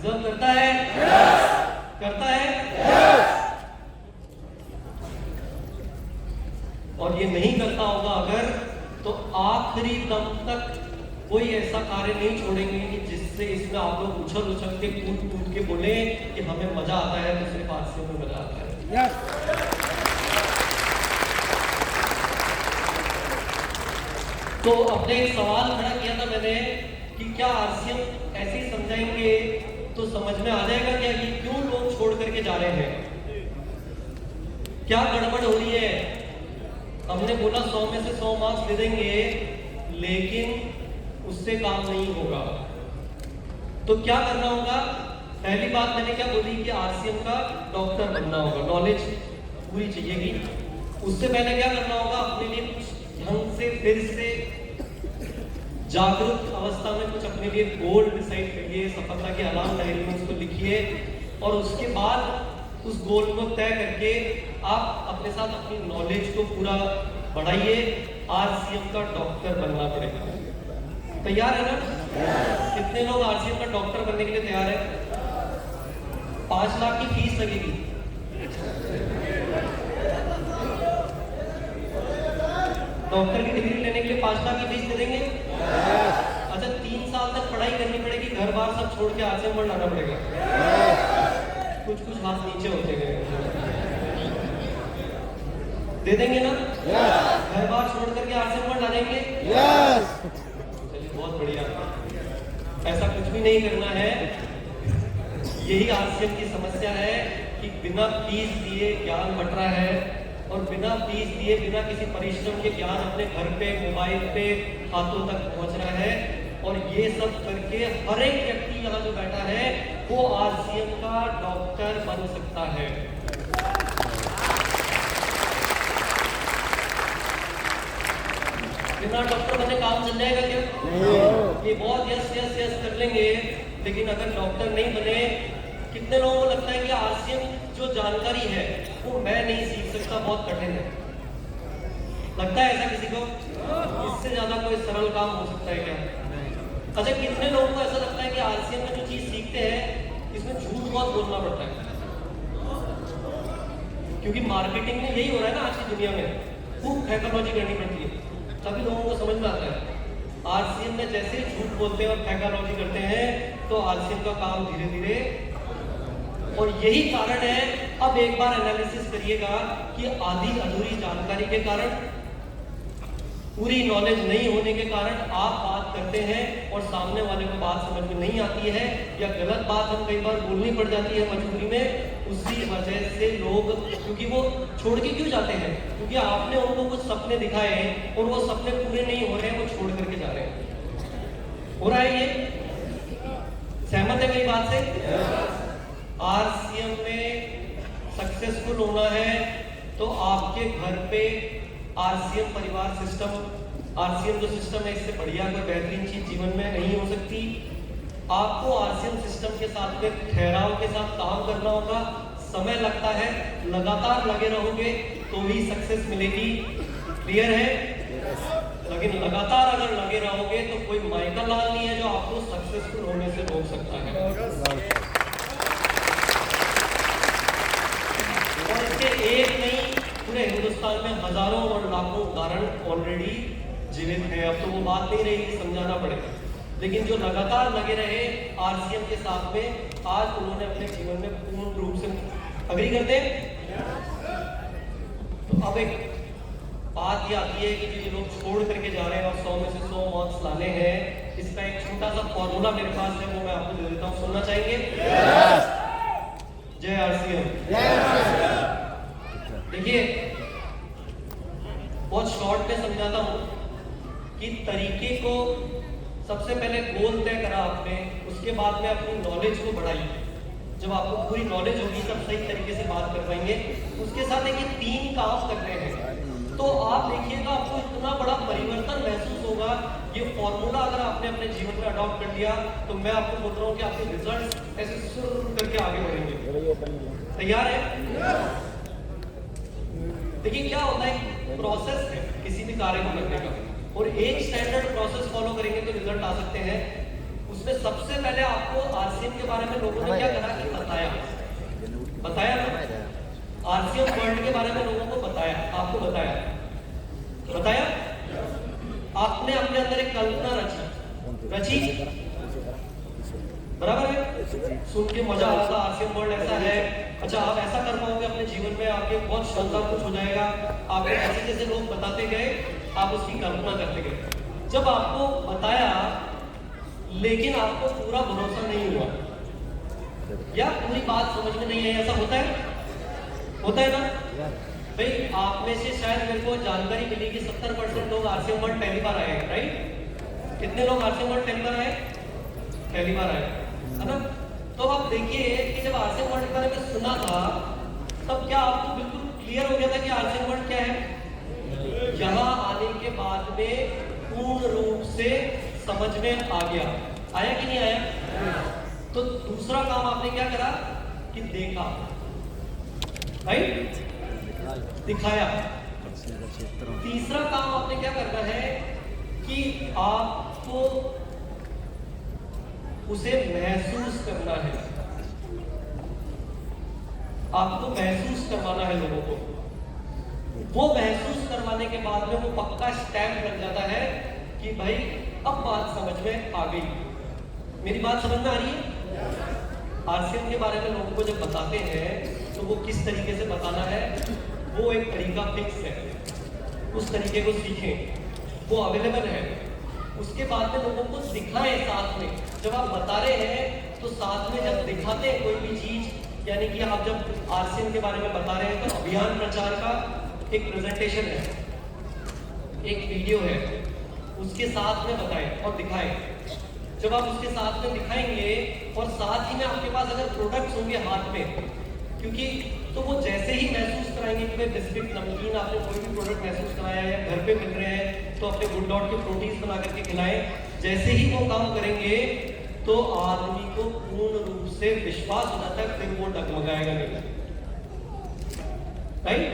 Deserve करता है? करता है? और ये नहीं करता होगा अगर, तो आखिरी दम तक कोई ऐसा कार्य नहीं छोड़ेंगे कि जिससे इसमें आप लोग उछल उछल के कूद कूद के बोले कि हमें मजा आता है, तो सिर्फ RCM में मजा आता है। तो अपने एक सवाल खड़ा किया था मैंने कि क्या RCM ऐसे ही समझाएंगे तो समझ में आ जाएगा क्या कि क्यों लोग छोड़ करके जा रहे हैं, क्या गड़बड़ हो रही है। हमने बोला 100 में से 100 मार्क्स दे देंगे, लेकिन उससे काम नहीं होगा। तो क्या करना होगा? पहली बात मैंने क्या बोली कि RCM का डॉक्टर बनना होगा, नॉलेज पूरी चाहिएगी। उससे पहले क्या करना होगा? अपने लिए कुछ ढंग से फिर से जागरूक अवस्था में कुछ अपने लिए गोल डिसाइड करिए, सफलता के अलार्म डायरी में उसको लिखिए, और उसके बाद उस गोल को तय करके आप अपने साथ अपनी नॉलेज को पूरा बढ़ाइए। RCM का डॉक्टर बनना पड़ेगा। तैयार है ना? कितने लोग RCM का डॉक्टर बनने के लिए तैयार है? 5 लाख की फीस लगेगी। डॉक्टर की डिग्री लेने के लिए 5 लाख की फीस दे देंगे? अच्छा, 3 साल तक पढ़ाई करनी पड़ेगी, घर बार सब छोड़ के RCM पर लाना पड़ेगा। कुछ कुछ हाथ नीचे होते गए। दे देंगे ना? घर बार छोड़ करके RCM पर ला देंगे? चलिए, बहुत बढ़िया। ऐसा कुछ भी नहीं करना है। यही RCM की समस्या है कि बिना फीस दिए ज्ञान बट रहा है, और बिना फीस दिए, बिना किसी परिश्रम के ज्ञान अपने घर पे, मोबाइल पे, हाथों तक पहुंच रहा है। और ये सब करके हर एक व्यक्ति यहाँ जो बैठा है वो RCM का डॉक्टर बन सकता है। बिना डॉक्टर बने काम चल जाएगा क्या? ये बहुत यस यस यस कर लेंगे, लेकिन अगर डॉक्टर नहीं बने, कितने लोगों को लगता है कि RCM जो जानकारी है वो मैं नहीं सीख सकता, बहुत कठिन है? लगता है ऐसा किसी को? इससे ज्यादा कोई सरल काम हो सकता है क्या? अच्छा, कितने लोगों को ऐसा लगता है कि RCM में जो चीज सीखते हैं इसमें झूठ बहुत बोलना पड़ता है? क्योंकि मार्केटिंग में यही हो रहा है ना आज की दुनिया में, खूब फैकालॉजी करनी पड़ती है, तभी लोगों को समझ में आता है। RCM में जैसे झूठ बोलते हैं और फैकालॉजी करते हैं तो RCM का काम धीरे धीरे, और यही कारण है। अब एक बार एनालिसिस करिएगा कि आधी अधूरी जानकारी के कारण, पूरी नॉलेज नहीं होने के कारण आप बात करते हैं और सामने वाले को बात समझ में नहीं आती है, या गलत बात हम कई बार बोलनी पड़ जाती है मजबूरी में। उसी वजह से लोग, क्योंकि वो छोड़ के क्यों जाते हैं? क्योंकि आपने उनको कुछ सपने दिखाए और वो सपने पूरे नहीं हो रहे हैं, वो छोड़ करके जा रहे हैं। हो रहा है ये? सहमत है मेरी बात से? RCM में सक्सेसफुल होना है तो आपके घर पे RCM परिवार सिस्टम, RCM जो सिस्टम है, इससे बढ़िया कोई बेहतरीन चीज जीवन में नहीं हो सकती। आपको RCM सिस्टम के साथ में ठहराव के साथ काम करना होगा। समय लगता है, लगातार लगे रहोगे तो ही सक्सेस मिलेगी। क्लियर है? लेकिन लगातार अगर लगे रहोगे तो कोई माइकल लाल नहीं है जो आपको सक्सेसफुल होने से रोक सकता है। और इसके एक नहीं, पूरे हिंदुस्तान में हजारों और लाखों उदाहरण ऑलरेडी जीवित हैं। अब तो वो बात नहीं रही, समझाना पड़ेगा। लेकिन जो लगातार लगे रहे RCM के साथ में, आज उन्होंने अपने जीवन में पूर्ण रूप से, अग्री करते हैं? तो अब एक बात ये आती है कि जो लोग छोड़ करके जा रहे हैं और 100 में से 100 मार्क्स लाने हैं, इसका एक छोटा सा फॉर्मूला मेरे पास है, वो मैं आपको दे देता हूँ। सुनना चाहेंगे? जय RCM। देखिए, बहुत शॉर्ट में समझाता हूं कि तरीके को, सबसे पहले गोल तय करा आपने, उसके बाद में अपनी नॉलेज को बढ़ाइए। जब आपको पूरी नॉलेज होगी तब सही तरीके से बात कर पाएंगे। उसके साथ एक 3 काम करने हैं, तो आप देखिएगा आपको इतना बड़ा परिवर्तन महसूस होगा। ये फॉर्मूला अगर आपने अपने जीवन में अडॉप्ट कर लिया तो मैं आपको बोल रहा हूँ कि आपके रिजल्ट ऐसे शुरू करके आगे बढ़ेंगे। तैयार है? देखिए, क्या होता है, प्रोसेस है किसी भी कार्य को करने का, और एक स्टैंडर्ड प्रोसेस फॉलो करेंगे तो रिजल्ट आ सकते हैं। उसमें सबसे पहले आपको आरसीएम के बारे में लोगों ने क्या करा कि बताया ना, आरसीएम वर्ल्ड के बारे में लोगों को बताया, आपको बताया आपने अपने अंदर एक कल्पना रची, बराबर है। सुन के मजा आ रहा था, आरसीएम वर्ल्ड ऐसा है, अच्छा आप ऐसा कर पाओगे अपने जीवन में, आपके बहुत शानदार कुछ हो जाएगा। आपको ऐसे जैसे लोग बताते गए, आप उसकी कल्पना करते गए। जब आपको बताया लेकिन आपको पूरा भरोसा नहीं हुआ या पूरी बात समझ में नहीं आई, ऐसा होता है ना भाई। आप में से शायद मेरे को जानकारी मिली कि 70% लोग आरसीएम वर्ल्ड पहली बार आए हैं, राइट? कितने लोग आरसीएम वर्ल्ड पहली बार आए? पहली बार आए, है ना? तो आप देखिए कि जब आरसीएम वर्ल्ड के बारे में सुना था तब क्या आपको बिल्कुल क्लियर हो गया था कि आरसीएम वर्ल्ड क्या है? यहाँ आने के बाद में पूर्ण रूप से समझ में आ गया, आया कि नहीं आया? तो दूसरा काम आपने क्या करा कि देखा, राइट? दिखाया। तीसरा काम आपने क्या करना है कि आपको उसे महसूस करना है, आपको महसूस करवाना है लोगों को। वो महसूस करवाने के बाद में वो पक्का स्टैम्प लग जाता है कि भाई अब बात समझ में आ गई। मेरी बात समझ में आ रही है? आरसीएम के बारे में लोगों को जब बताते हैं तो वो किस तरीके से बताना है, वो एक तरीका फिक्स है, उस तरीके को सीखें, वो अवेलेबल है। उसके बाद में लोगों को दिखाएं साथ में। जब आप बता रहे हैं तो साथ में जब दिखाते हैं कोई भी चीज, यानी कि आप जब आरसीएम के बारे में बता रहे हैं तो अभियान प्रचार का एक प्रेजेंटेशन है, एक वीडियो है, उसके साथ में बताएं और दिखाएं। जब आप उसके साथ में दिखाएंगे और साथ ही में आपके पास अगर प्रोडक्ट्स होंगे हाथ में, क्योंकि तो वो जैसे ही महसूस कराएंगे कि भाई बिस्किट नमकीन आपने कोई भी प्रोडक्ट महसूस कराया है या घर पे मिल रहे हैं तो अपने गुड डॉट के प्रोटीन्स बना करके खिलाएं। जैसे ही वो काम करेंगे तो आदमी को पूर्ण रूप से विश्वास हो जाता है, फिर वो डगमगाएगा नहीं, राइट?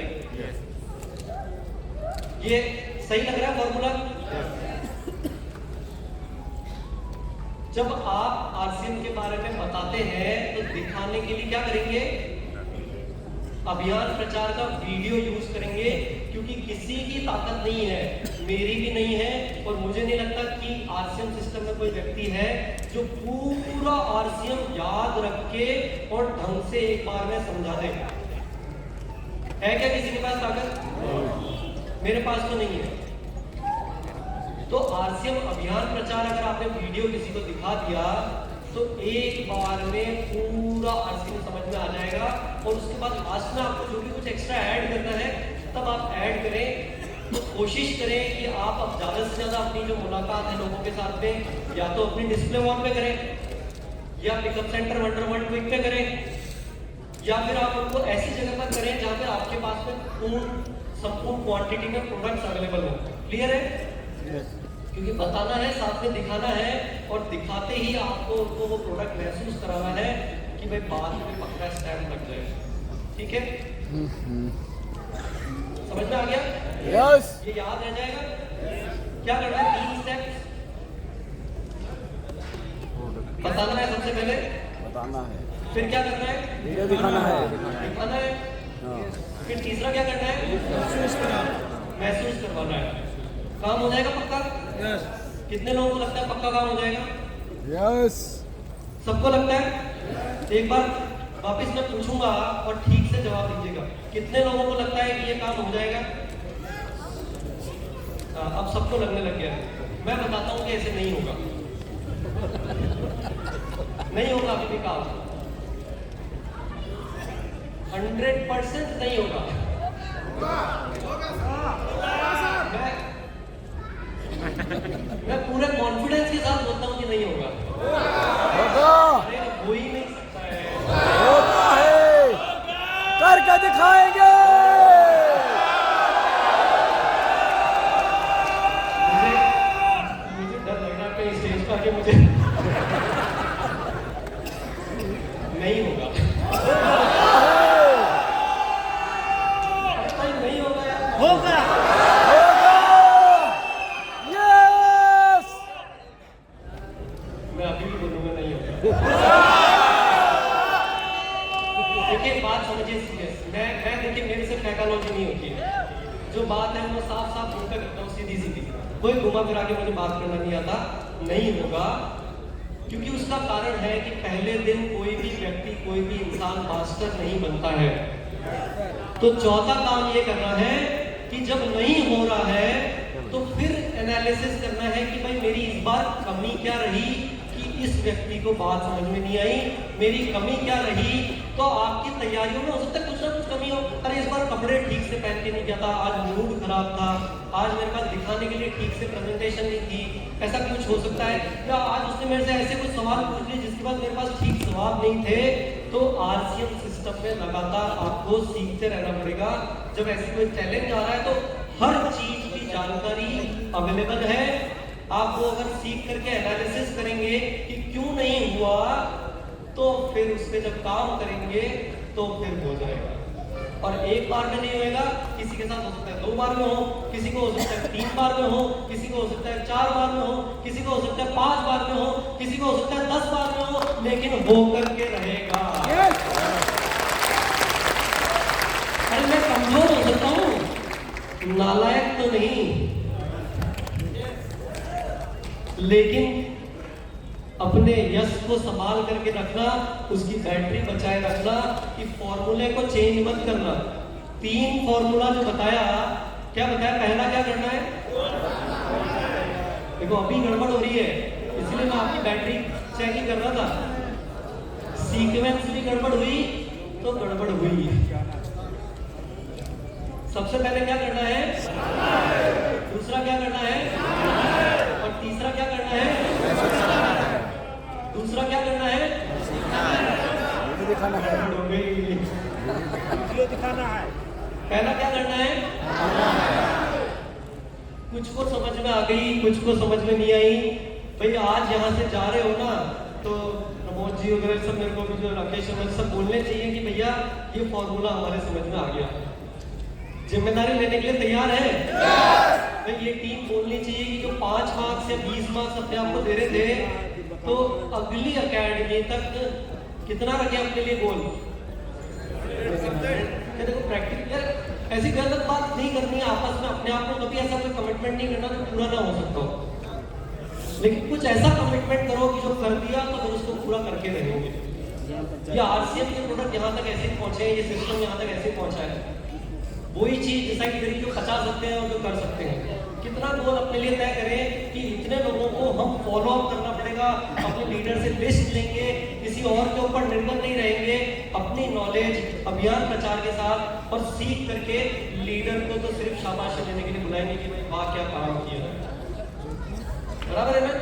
ये सही लग रहा है फॉर्मूला? जब आप आरसीएम के बारे में बताते हैं तो दिखाने के लिए क्या करेंगे? अभियान प्रचार का वीडियो यूज करेंगे, क्योंकि किसी की ताकत नहीं है, मेरी भी नहीं है, और मुझे नहीं लगता कि आरसीएम सिस्टम में कोई व्यक्ति है जो पूरा आरसीएम याद रख के और ढंग से एक बार में समझा दे। है क्या किसी के पास ताकत? मेरे पास तो नहीं है। तो आरसीएम अभियान प्रचार अगर आपने वीडियो किसी को दिखा दिया तो एक बार में पूरा आरसीएम समझ में आ जाएगा, और उसके बाद लास्ट में आपको जो भी कुछ एक्स्ट्रा ऐड करना है तब आप ऐड करें। तो कोशिश करें कि आप अब ज्यादा से ज्यादा अपनी जो मुलाकात है लोगों के साथ में या तो अपनी डिस्प्ले वॉल पे करें, या pickup centre wonder world quick पे करें, या फिर आप उनको ऐसी जगह पर करें जहां पे आपके पास में संपूर्ण क्वांटिटी में प्रोडक्ट्स अवेलेबल हो। क्लियर है? क्योंकि बताना है, साथ में दिखाना है, और दिखाते ही आपको उनको वो प्रोडक्ट महसूस कराना है कि भाई बाद में पक्का स्टैम्प लग जाए। ठीक है? समझ में आ गया? यस। ये याद रह जाएगा। क्या करना है? 3 स्टेप्स बताना है, सबसे पहले बताना है, फिर क्या करना है? वीडियो दिखाना है, दिखाना है, फिर तीसरा क्या करना है? महसूस करवाना है। काम हो जाएगा पक्का? यस। कितने लोगों को लगता है पक्का काम हो जाएगा? यस। सबको लगता है? एक बार वापस मैं पूछूंगा और ठीक से जवाब दीजिएगा। कितने लोगों को लगता है कि ये काम हो जाएगा? अब सबको लगने लग गया। मैं बताता हूँ कि ऐसे नहीं होगा। नहीं होगा अभी भी काम, 100% नहीं होगा। मैं पूरे कॉन्फिडेंस के साथ बोलता हूँ कि नहीं होगा। अरे हो ही नहीं सकता है। होता है, करके दिखाएंगे। मुझे डर लग रहा है कहीं स्टेज पर आके मुझे नहीं होगा। नहीं होगा यार। होगा। मैं अभी साइकोलॉजी नहीं होती है। जो बात है वो साफ साफ बोल कर करता हूँ, सीधी सीधी, कोई घुमा फिरा के मुझे बात करना नहीं आता, नहीं होगा। क्योंकि उसका कारण है कि पहले दिन कोई भी व्यक्ति, कोई भी इंसान मास्टर नहीं बनता है। तो चौथा काम ये करना है कि जब नहीं हो रहा है तो फिर एनालिसिस करना है कि भाई मेरी इस बार कमी क्या रही कि इस व्यक्ति को बात समझ में नहीं आई, मेरी कमी क्या रही। तो आपकी तैयारियों में हो सकता है कुछ ना कुछ कमी हो। अरे इस बार कपड़े ठीक से पहन के नहीं गया था, आज मूड खराब था, आज मेरे पास दिखाने के लिए ठीक से प्रेजेंटेशन नहीं थी, ऐसा कुछ हो सकता है। या आज उसने मेरे से ऐसे कुछ सवाल पूछ लिए जिसके बाद मेरे पास ठीक जवाब नहीं थे। तो आरसीएम सिस्टम में लगातार आपको सीखते रहना पड़ेगा। जब ऐसी कोई चैलेंज आ रहा है तो हर चीज की जानकारी अवेलेबल है। आप वो अगर सीख करके एनालिसिस करेंगे कि क्यों नहीं हुआ, तो फिर उस पर जब काम करेंगे तो फिर हो जाएगा। और एक बार में नहीं होएगा, किसी के साथ हो सकता है 2 बार में हो, किसी को हो सकता है 3 बार में हो, किसी को हो सकता है 4 बार में हो, किसी को हो सकता है 5 बार में हो, किसी को हो सकता है 10 बार में हो, लेकिन हो करके रहेगा। अरे मैं कमजोर हो सकता हूँ, नालायक तो नहीं, लेकिन अपने यश को संभाल करके रखना, उसकी बैटरी बचाए रखना, कि फॉर्मूले को चेंज मत करना। 3 फॉर्मूला जो बताया, क्या बताया, पहला क्या करना है, देखो अभी गड़बड़ हो रही है इसलिए मैं आपकी बैटरी चेक ही कर रहा था। सीक्वेंस भी गड़बड़ हुई तो गड़बड़ हुई। सबसे पहले क्या करना है, दूसरा क्या करना है, और तीसरा क्या करना है, दूसरा क्या करना है, दिखाना है, दिखाना है। पहला क्या करना है, कुछ को समझ में आ गई, कुछ को समझ में नहीं आई। भाई आज यहाँ से जा रहे हो ना, तो प्रमोद जी वगैरह सब, मेरे को भी जो राकेश सब बोलने चाहिए कि भैया ये फॉर्मूला हमारे समझ में आ गया। जिम्मेदारी लेने के लिए तैयार है? तो ये टीम बोलनी चाहिए कि जो 5 मार्क्स या 20 मार्क्स अपने आप को दे रहे थे, तो अगली एकेडमी तक कितना रखे अपने लिए गोल। देखो प्रैक्टिकल ऐसी गलत बात नहीं करनी है आपस में, अपने आप को कभी ऐसा कोई कमिटमेंट नहीं करना जो पूरा ना हो सकता हो, लेकिन कुछ ऐसा कमिटमेंट करो कि जो कर दिया तो फिर उसको पूरा करके रहेंगे। ये आरसीएम के प्रोडक्ट यहाँ तक ऐसे पहुंचे, ये सिस्टम यहाँ तक ऐसे पहुंचा है। वही चीज डिसाइड करें जो बचा सकते हैं और जो कर सकते हैं। कितना गोल अपने लिए तय करें कि इतने लोगों को हम फॉलो अप करना पड़ेगा, अपने लीडर से लिस्ट लेंगे, किसी और के ऊपर निर्भर नहीं रहेंगे, अपनी नॉलेज अभियान प्रचार के साथ और सीख करके लीडर को तो सिर्फ शाबाशी देने के लिए बुलाएंगे कि भाई वाह क्या काम किया, बराबर है ना।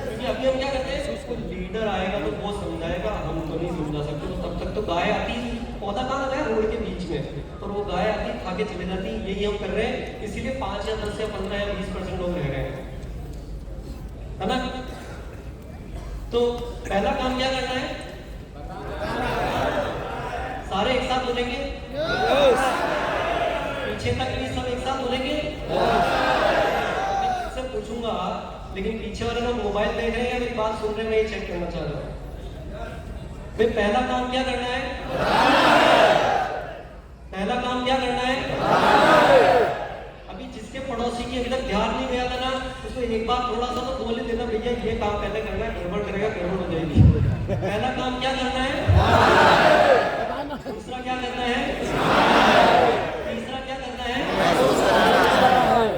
क्योंकि अभी हम क्या करते हैं, उसको लीडर आएगा तो वो समझाएगा, हम तो नहीं समझा सकते। तो तब तक तो गाय आती, पौधा कहाँ लगा है, रोड के बीच में, और वो गाय आती खा के चले जाती। यही हम कर रहे हैं, इसीलिए 5 या 10 या 15 या 20% लोग रह रहे हैं, है ना। तो पहला काम क्या करना है, सारे एक साथ बोलेंगे, पीछे तक भी सब एक साथ बोलेंगे। मैं पूछूंगा, लेकिन पीछे वाले लोग मोबाइल देख रहे हैं या मेरी बात सुन रहे हैं, मैं ये चेक करना चाह रहा हूँ। भाई पहला काम क्या करना है, पहला काम क्या करना है। अभी जिसके पड़ोसी की अभी तक ध्यान नहीं गया था ना, उसको एक बार थोड़ा सा तो बोल देना, भैया ये काम पहले करना है, गड़बड़ करेगा गड़बड़ हो जाएगी। पहला काम क्या करना है, दूसरा क्या करना है, तीसरा क्या करना है,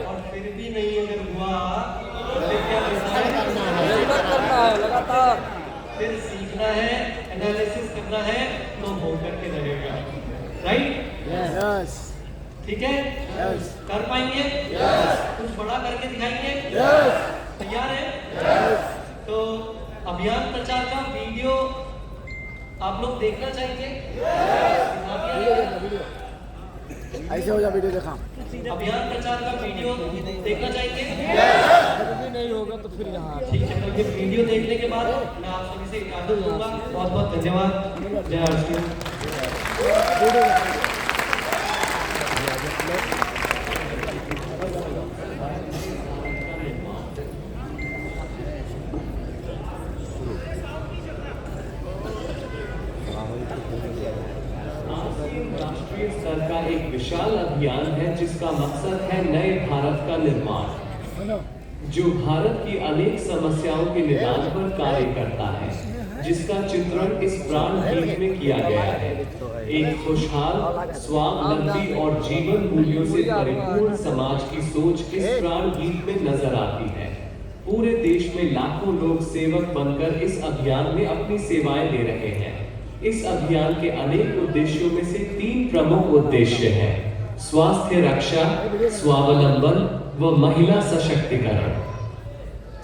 और फिर भी नहीं अगर हुआ तो क्या करना है, लगातार फिर सीखना है, एनालिसिस करना है, तो हो करके रहेगा। राइट, यस, ठीक है, यस, कर पाएंगे, यस, कुछ बड़ा करके दिखाएंगे, यस, तैयार है। यस। तो अभियान प्रचार का वीडियो आप लोग देखना चाहेंगे, ऐसे हो जा, वीडियो देखा। अभियान प्रचार का वीडियो देखना चाहेंगे, नहीं होगा तो फिर यहाँ ठीक है। तो ये वीडियो देखने के बाद मैं आप सभी से इजाजत दूंगा। बहुत बहुत धन्यवाद। जय आरसीएम। आरसीएम राष्ट्रीय स्तर का एक विशाल अभियान है जिसका मकसद है नए भारत का निर्माण, जो भारत की अनेक समस्याओं के निदान पर कार्य करता है, जिसका चित्रण इस प्राण गीत में किया गया है। एक खुशहाल, स्वावलंबी और जीवन मूल्यों से परिपूर्ण समाज की सोच इस प्राण गीत में नजर आती है। पूरे देश में लाखों लोग सेवक बनकर इस अभियान में अपनी सेवाएं दे रहे हैं। इस अभियान के अनेक उद्देश्यों में से 3 प्रमुख उद्देश्य हैं: स्वास्थ्य रक्षा, स्वावलंबन व महिला सशक्तिकरण।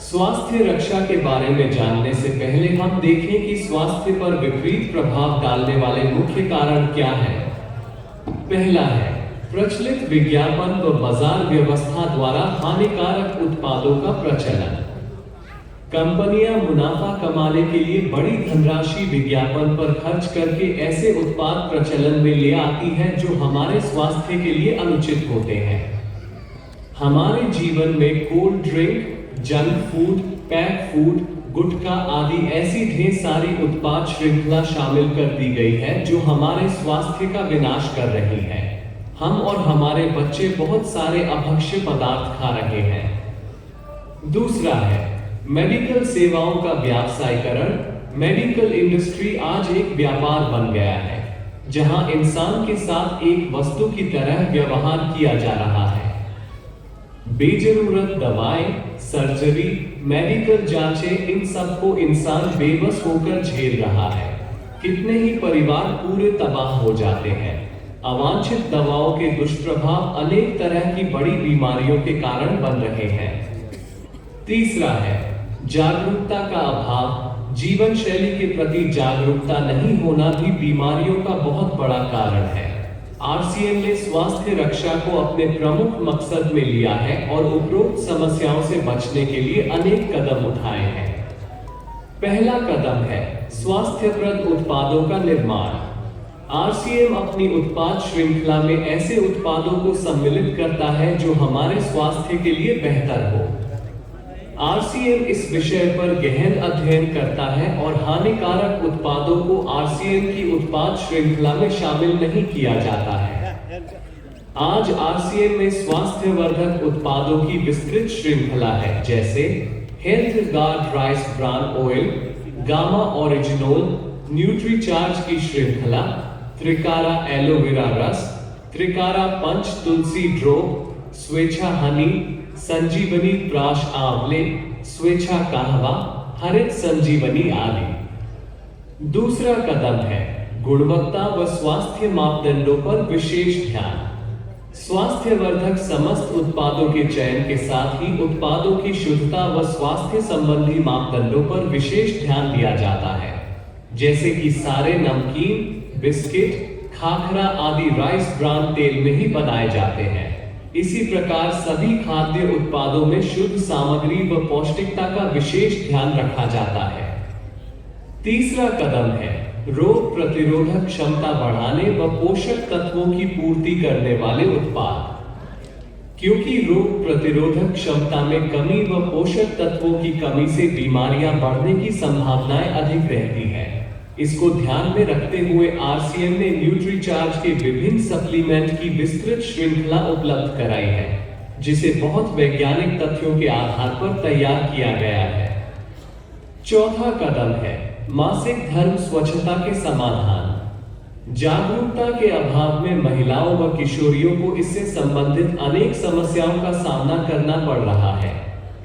स्वास्थ्य रक्षा के बारे में जानने से पहले हम देखें कि स्वास्थ्य पर विपरीत प्रभाव डालने वाले मुख्य कारण क्या हैं। पहला है प्रचलित विज्ञापन व बाजार व्यवस्था द्वारा हानिकारक उत्पादों का प्रचलन। कंपनियां मुनाफा कमाने के लिए बड़ी धनराशि विज्ञापन पर खर्च करके ऐसे उत्पाद प्रचलन में ले आती हैं जो हमारे स्वास्थ्य के लिए अनुचित होते हैं। हमारे जीवन में cold drink, junk food, pack food, gutkha आदि ऐसी ढेर सारी उत्पाद श्रृंखला शामिल कर दी गई है जो हमारे स्वास्थ्य का विनाश कर रही है। हम और हमारे बच्चे बहुत सारे अभक्ष्य पदार्थ खा रहे हैं। दूसरा है मेडिकल सेवाओं का व्यावसायीकरण। मेडिकल इंडस्ट्री आज एक व्यापार बन गया है, जहां इंसान के साथ एक वस्तु की तरह व्यवहार किया जा रहा है। बेजरूरत दवाएं, सर्जरी, मेडिकल जांचें, इन सब को इंसान बेबस होकर झेल रहा है। कितने ही परिवार पूरे तबाह हो जाते हैं। अवांछित दवाओं के दुष्प्रभाव अनेक तरह की बड़ी बीमारियों के कारण बन रहे हैं। तीसरा है जागरूकता का अभाव। जीवन शैली के प्रति जागरूकता नहीं होना भी बीमारियों का बहुत बड़ा कारण है। आरसीएम ने स्वास्थ्य रक्षा को अपने प्रमुख मकसद में लिया है और उपरोक्त समस्याओं से बचने के लिए अनेक कदम उठाए हैं। पहला कदम है स्वास्थ्यप्रद उत्पादों का निर्माण। आरसीएम अपनी उत्पाद श्रृंखला में ऐसे उत्पादों को सम्मिलित करता है जो हमारे स्वास्थ्य के लिए बेहतर हो। आरसीएम इस विषय पर गहन अध्ययन करता है और हानिकारक उत्पादों को आरसीएम की उत्पाद श्रृंखला में शामिल नहीं किया जाता है। आज आरसीएम में स्वास्थ्यवर्धक उत्पादों की विस्तृत श्रृंखला है, जैसे health guard rice bran oil, gamma oryzanol, Nutricharge की श्रृंखला, त्रिकारा एलोवेरा रस, त्रिकारा पंच तुलसी ड्रॉप, स्वेच्छा हनी, संजीवनी प्राश आंवले, स्वेच्छा कहवा, हरित संजीवनी आदि। दूसरा कदम है गुणवत्ता व स्वास्थ्य मापदंडों पर विशेष ध्यान। स्वास्थ्यवर्धक समस्त उत्पादों के चयन के साथ ही उत्पादों की शुद्धता व स्वास्थ्य संबंधी मापदंडों पर विशेष ध्यान दिया जाता है, जैसे कि सारे नमकीन, बिस्किट, खाखरा आदि राइस ब्रान तेल में ही बनाए जाते हैं। इसी प्रकार सभी खाद्य उत्पादों में शुद्ध सामग्री व पौष्टिकता का विशेष ध्यान रखा जाता है। तीसरा कदम है रोग प्रतिरोधक क्षमता बढ़ाने व पोषक तत्वों की पूर्ति करने वाले उत्पाद। क्योंकि रोग प्रतिरोधक क्षमता में कमी व पोषक तत्वों की कमी से बीमारियां बढ़ने की संभावनाएं अधिक रहती है। इसको ध्यान में रखते हुए आरसीएम ने न्यूट्रीचार्ज के विभिन्न सप्लीमेंट की विस्तृत श्रृंखला उपलब्ध कराई है, जिसे बहुत वैज्ञानिक तथ्यों के आधार पर तैयार किया गया है। चौथा कदम है मासिक धर्म स्वच्छता के समाधान। जागरूकता के अभाव में महिलाओं व किशोरियों को इससे संबंधित अनेक समस्याओं का सामना करना पड़ रहा है।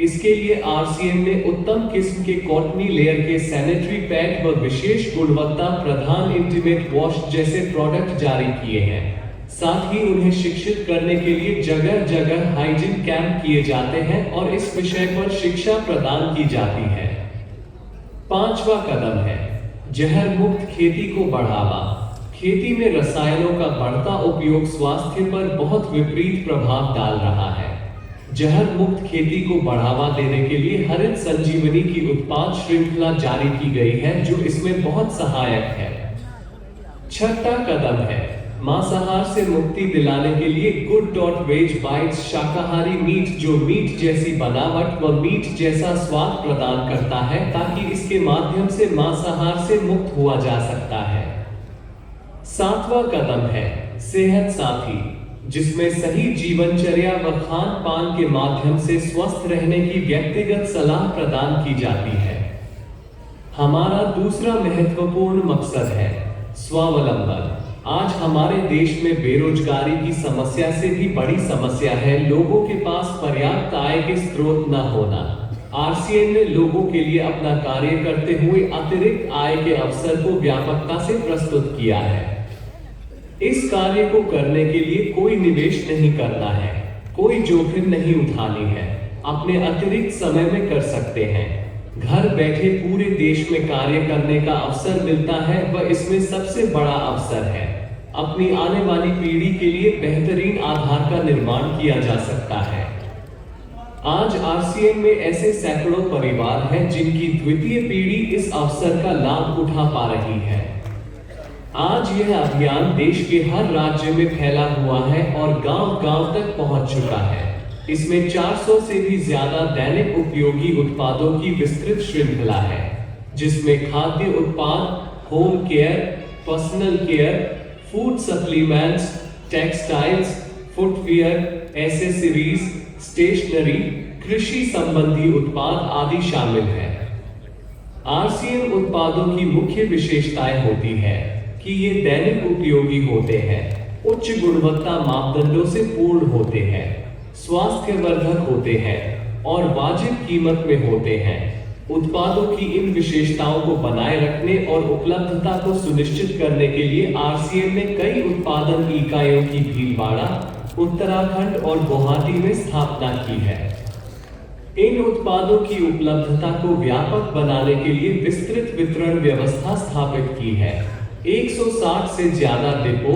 इसके लिए आरसीएम ने उत्तम किस्म के कॉटनी लेयर के सैनिटरी पैड व विशेष गुणवत्ता प्रधान इंटीमेट वॉश जैसे प्रोडक्ट जारी किए हैं। साथ ही उन्हें शिक्षित करने के लिए जगह जगह हाइजीन कैंप किए जाते हैं और इस विषय पर शिक्षा प्रदान की जाती है। पांचवा कदम है जहर मुक्त खेती को बढ़ावा। खेती में रसायनों का बढ़ता उपयोग स्वास्थ्य पर बहुत विपरीत प्रभाव डाल रहा है। जहर मुक्त खेती को बढ़ावा देने के लिए हरित संजीवनी की उत्पाद श्रृंखला जारी की गई है, जो इसमें बहुत सहायक है। छठा कदम है मांसाहार से मुक्ति दिलाने के लिए good.veg bites शाकाहारी मीट, जो मीट जैसी बनावट व मीट जैसा स्वाद प्रदान करता है, ताकि इसके माध्यम से मांसाहार से मुक्त हुआ जा सकता है। सातवां कदम है सेहत साथी, जिसमें सही जीवनचर्या व खान पान के माध्यम से स्वस्थ रहने की व्यक्तिगत सलाह प्रदान की जाती है। हमारा दूसरा महत्वपूर्ण मकसद है स्वावलंबन। आज हमारे देश में बेरोजगारी की समस्या से भी बड़ी समस्या है लोगों के पास पर्याप्त आय के स्रोत न होना। आरसीएन ने लोगों के लिए अपना कार्य करते हुए अतिरिक्त आय के अवसर को व्यापकता से प्रस्तुत किया है। इस कार्य को करने के लिए कोई निवेश नहीं करना है, कोई जोखिम नहीं उठानी है, अपने अतिरिक्त समय में कर सकते हैं। घर बैठे पूरे देश में कार्य करने का अवसर मिलता है व इसमें सबसे बड़ा अवसर है अपनी आने वाली पीढ़ी के लिए बेहतरीन आधार का निर्माण किया जा सकता है। आज आरसीएन में ऐसे सैकड़ों परिवार हैं जिनकी द्वितीय पीढ़ी इस अवसर का लाभ उठा पा रही है। आज यह अभियान देश के हर राज्य में फैला हुआ है और गांव-गांव तक पहुंच चुका है। इसमें 400 से भी ज्यादा दैनिक उपयोगी उत्पादों की विस्तृत श्रृंखला है, जिसमें खाद्य उत्पाद, home care, personal care, food supplements, textiles, footwear, accessories, stationery, कृषि संबंधी उत्पाद आदि शामिल हैं। आरसीएन उत्पादों की मुख्य विशेषताएं होती है कि ये दैनिक उपयोगी होते हैं, उच्च गुणवत्ता मापदंडों से पूर्ण होते हैं, स्वास्थ्यवर्धक होते हैं और वाजिब कीमत में होते हैं। उत्पादों की इन विशेषताओं को बनाए रखने और उपलब्धता को सुनिश्चित करने के लिए आरसीएन ने कई उत्पादन इकाइयों की भीलवाड़ा, उत्तराखंड और गुवाहाटी में स्थापना की है। इन उत्पादों की उपलब्धता को व्यापक बनाने के लिए विस्तृत वितरण व्यवस्था स्थापित की है। 160 से ज्यादा डिपो,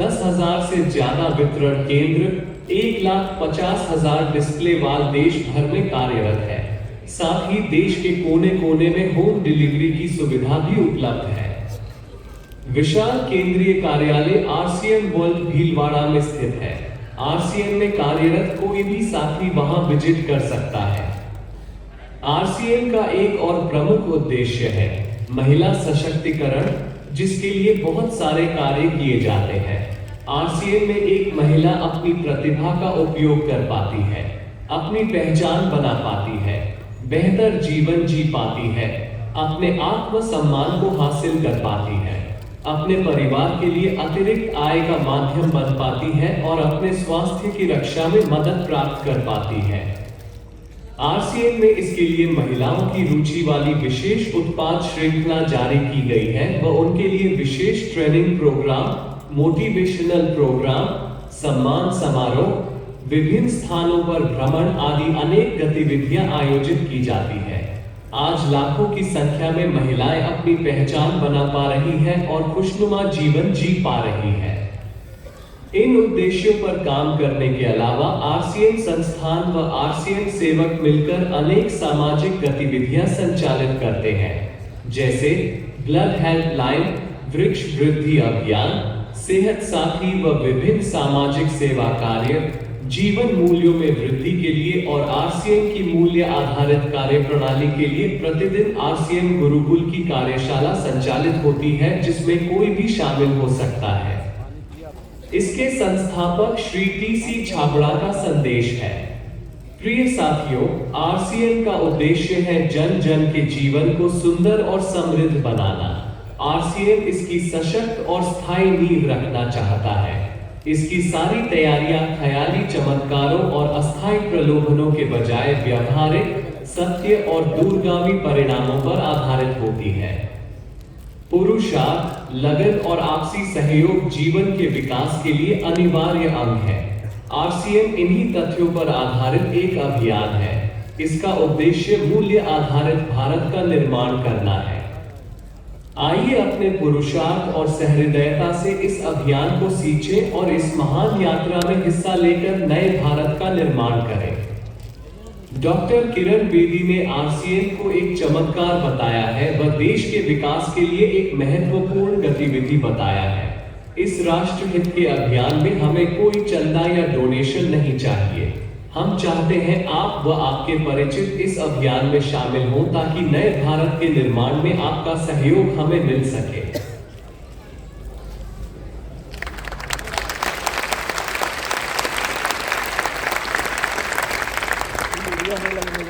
10,000 से ज्यादा वितरण केंद्र, 1,50,000 डिस्प्ले वाल देश भर में कार्यरत है। साथ ही देश के कोने-कोने में होम डिलीवरी की सुविधा भी उपलब्ध है। विशाल केंद्रीय कार्यालय आरसीएन वर्ल्ड भीलवाड़ा में स्थित है। आरसीएन में कार्यरत कोई भी साथी वहां विजिट कर सकता है। आरसीएन का एक और प्रमुख उद्देश्य है महिला सशक्तिकरण, जिसके लिए बहुत सारे कार्य किए जाते हैं। आरसीएन में एक महिला अपनी प्रतिभा का उपयोग कर पाती है, अपनी पहचान बना पाती है, बेहतर जीवन जी पाती है, अपने आत्मसम्मान को हासिल कर पाती है, अपने परिवार के लिए अतिरिक्त आय का माध्यम बन पाती है और अपने स्वास्थ्य की रक्षा में मदद प्राप्त कर पाती है। आरसीएन में इसके लिए महिलाओं की रुचि वाली विशेष उत्पाद श्रृंखला जारी की गई है व उनके लिए विशेष ट्रेनिंग प्रोग्राम, मोटिवेशनल प्रोग्राम, सम्मान समारोह, विभिन्न स्थानों पर भ्रमण आदि अनेक गतिविधियां आयोजित की जाती है। आज लाखों की संख्या में महिलाएं अपनी पहचान बना पा रही हैं और खुशनुमा जीवन जी पा रही हैं। इन उद्देश्यों पर काम करने के अलावा आरसीएन संस्थान व आरसीएन सेवक मिलकर अनेक सामाजिक गतिविधियां संचालित करते हैं, जैसे ब्लड हेल्पलाइन, वृक्ष वृद्धि अभियान, सेहत साथी व विभिन्न सामाजिक सेवा कार्य, जीवन मूल्यों में वृद्धि के लिए और आरसीएन की मूल्य आधारित कार्य प्रणाली के लिए प्रतिदिन आरसीएन गुरुकुल की कार्यशाला संचालित होती है, जिसमें कोई भी शामिल हो सकता है। इसके संस्थापक श्री टी.सी. छाबड़ा का संदेश है। प्रिय साथियों, आरसीएन का उद्देश्य है जन जन के जीवन को सुंदर और समृद्ध बनाना। आरसीएन इसकी सशक्त और स्थायी नींव रखना चाहता है। इसकी सारी तैयारियां ख्याली चमत्कारों और अस्थायी प्रलोभनों के बजाय व्यवहारिक, सत्य और दूरगामी परिणामों पर आधारित होती है। पुरुषार्थ, लगन और आपसी सहयोग जीवन के विकास के लिए अनिवार्य अंग है। आरसीएन इन्हीं तथ्यों पर आधारित एक अभियान है। इसका उद्देश्य मूल्य आधारित भारत का निर्माण करना है। आइए अपने पुरुषार्थ और सहृदयता से इस अभियान को सींचें और इस महान यात्रा में हिस्सा लेकर नए भारत का निर्माण करें। डॉक्टर किरण बेदी ने आरसीएन को एक चमत्कार बताया है व देश के विकास के लिए एक महत्वपूर्ण गतिविधि बताया है। इस राष्ट्रहित के अभियान में हमें कोई चंदा या डोनेशन नहीं चाहिए। हम चाहते हैं आप व आपके परिचित इस अभियान में शामिल हों ताकि नए भारत के निर्माण में आपका सहयोग हमें मिल सके। लगने